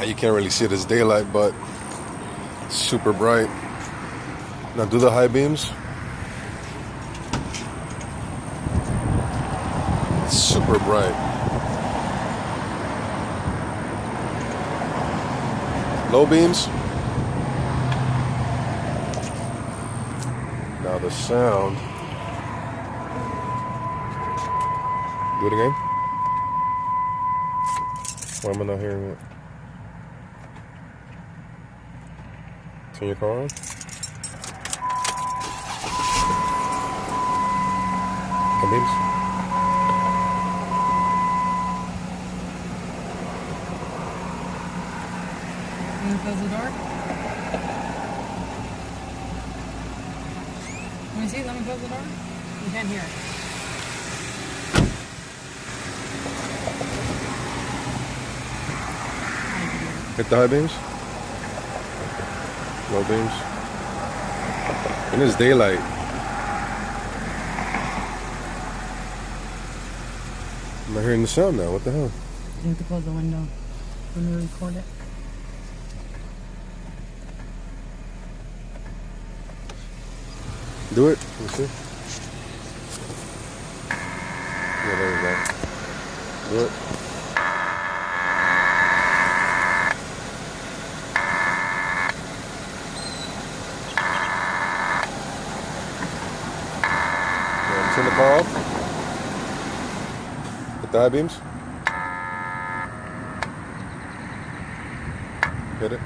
You can't really see it as daylight, but it's super bright. Now do the high beams. It's super bright. Low beams. Now the sound. Do it again. Why am I not hearing it? Turn your car on. High beams. You want to close the door? Let me see. Let me close the door. You can't hear it. Hit the high beams. Low beams. And it's daylight. I'm not hearing the sound now. What the hell? You have to close the window when we record it. Do it. Let me see. Yeah, there we go. Do it. Yeah, turn the car off. Hit the high beams. Hit it.